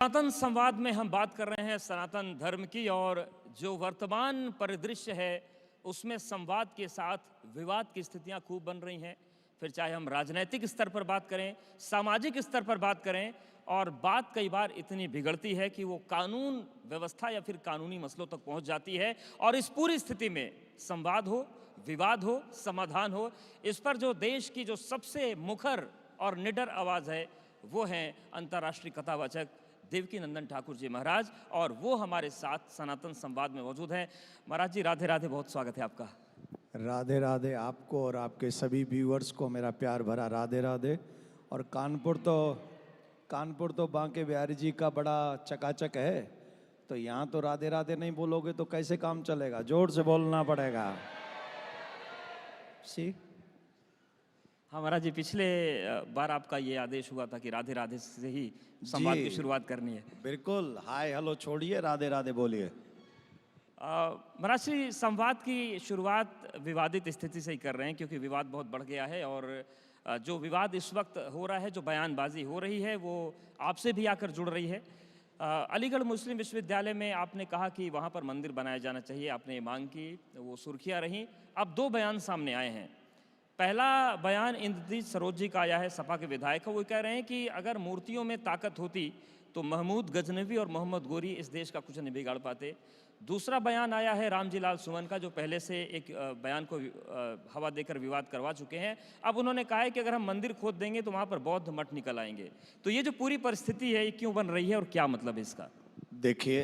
सनातन संवाद में हम बात कर रहे हैं सनातन धर्म की, और जो वर्तमान परिदृश्य है उसमें संवाद के साथ विवाद की स्थितियां खूब बन रही हैं। फिर चाहे हम राजनीतिक स्तर पर बात करें, सामाजिक स्तर पर बात करें, और बात कई बार इतनी बिगड़ती है कि वो कानून व्यवस्था या फिर कानूनी मसलों तक पहुंच जाती है। और इस पूरी स्थिति में संवाद हो, विवाद हो, समाधान हो, इस पर जो देश की जो सबसे मुखर और निडर आवाज़ है वो हैं अंतर्राष्ट्रीय कथावाचक देवकीनंदन ठाकुर जी महाराज, और वो हमारे साथ सनातन संवाद में मौजूद हैं। महाराज जी राधे राधे, बहुत स्वागत है आपका। राधे राधे आपको और आपके सभी व्यूअर्स को मेरा प्यार भरा राधे राधे। और कानपुर तो बांके बिहारी जी का बड़ा चकाचक है, तो यहाँ तो राधे राधे नहीं बोलोगे तो कैसे काम चलेगा, जोर से बोलना पड़ेगा। सी हाँ महाराज जी, पिछले बार आपका ये आदेश हुआ था कि राधे राधे से ही संवाद की शुरुआत करनी है। बिल्कुल, हाय हेलो छोड़िए, राधे राधे बोलिए। महाराज जी, संवाद की शुरुआत विवादित स्थिति से ही कर रहे हैं, क्योंकि विवाद बहुत बढ़ गया है। और जो विवाद इस वक्त हो रहा है, जो बयानबाजी हो रही है, वो आपसे भी आकर जुड़ रही है। अलीगढ़ मुस्लिम विश्वविद्यालय में आपने कहा कि वहाँ पर मंदिर बनाया जाना चाहिए, आपने ये मांग की, वो सुर्खियाँ रहीं। अब दो बयान सामने आए हैं। पहला बयान इंद्रजीत सरोज जी का आया है, सपा के विधायक है। वो कह रहे हैं कि अगर मूर्तियों में ताकत होती तो महमूद गजनवी और मोहम्मद गोरी इस देश का कुछ नहीं बिगाड़ पाते। दूसरा बयान आया है रामजी लाल सुमन का, जो पहले से एक बयान को हवा देकर विवाद करवा चुके हैं। अब उन्होंने कहा है कि अगर हम मंदिर खोद देंगे तो वहाँ पर बौद्ध मठ निकल आएंगे। तो ये जो पूरी परिस्थिति है, ये क्यों बन रही है और क्या मतलब है इसका? देखिए,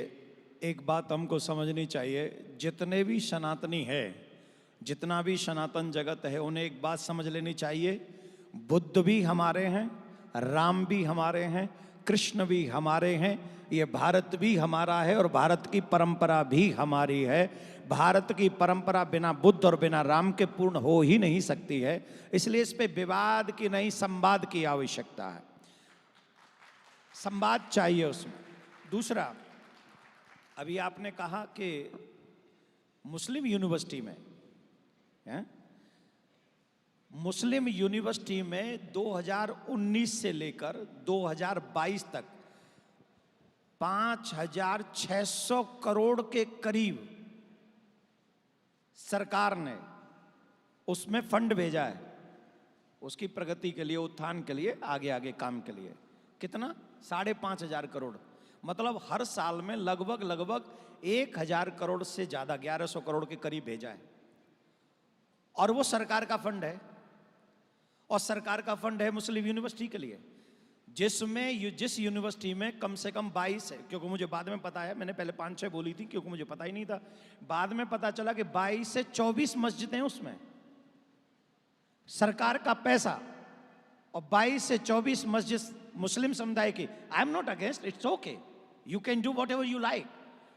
एक बात हमको समझनी चाहिए, जितने भी सनातनी है, जितना भी सनातन जगत है, उन्हें एक बात समझ लेनी चाहिए, बुद्ध भी हमारे हैं, राम भी हमारे हैं, कृष्ण भी हमारे हैं, ये भारत भी हमारा है और भारत की परंपरा भी हमारी है। भारत की परंपरा बिना बुद्ध और बिना राम के पूर्ण हो ही नहीं सकती है। इसलिए इस पे विवाद की नहीं, संवाद की आवश्यकता है। संवाद चाहिए उसमें। दूसरा, अभी आपने कहा कि मुस्लिम यूनिवर्सिटी में मुस्लिम यूनिवर्सिटी में 2019 से लेकर 2022 तक 5,600 करोड़ के करीब सरकार ने उसमें फंड भेजा है, उसकी प्रगति के लिए, उत्थान के लिए, आगे आगे काम के लिए। कितना? 5,500 करोड़। मतलब हर साल में लगभग 1,000 करोड़ से ज्यादा, 1,100 करोड़ के करीब भेजा है। और वो सरकार का फंड है, और सरकार का फंड है मुस्लिम यूनिवर्सिटी के लिए, जिस यूनिवर्सिटी में कम से कम 22 है, क्योंकि मुझे बाद में पता है, मैंने पहले 5-6 बोली थी क्योंकि मुझे पता ही नहीं था, बाद में पता चला कि 22 से 24 मस्जिदें उसमें, सरकार का पैसा, और 22 से 24 मस्जिद मुस्लिम समुदाय की। I am not against, it's okay, you can do what ever you like.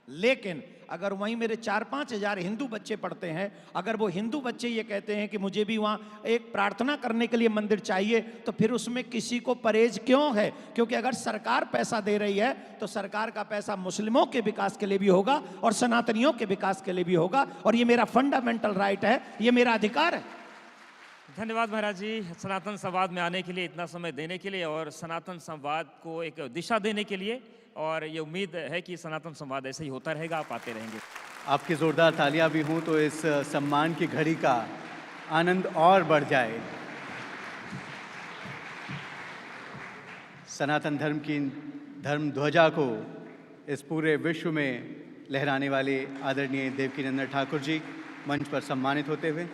लेकिन अगर वहीं मेरे 4-5 हजार हिंदू बच्चे पढ़ते हैं, अगर वो हिंदू बच्चे ये कहते हैं कि मुझे भी वहाँ एक प्रार्थना करने के लिए मंदिर चाहिए, तो फिर उसमें किसी को परहेज क्यों है? क्योंकि अगर सरकार पैसा दे रही है तो सरकार का पैसा मुस्लिमों के विकास के लिए भी होगा और सनातनियों के विकास के लिए भी होगा, और ये मेरा फंडामेंटल राइट है, ये मेरा अधिकार है। धन्यवाद महाराज जी, सनातन संवाद में आने के लिए, इतना समय देने के लिए, और सनातन संवाद को एक दिशा देने के लिए। और ये उम्मीद है कि सनातन संवाद ऐसे ही होता रहेगा, आप आते रहेंगे। आपकी जोरदार तालियां भी हों तो इस सम्मान की घड़ी का आनंद और बढ़ जाए। सनातन धर्म की धर्म ध्वजा को इस पूरे विश्व में लहराने वाले आदरणीय देवकीनंदन ठाकुर जी मंच पर सम्मानित होते हुए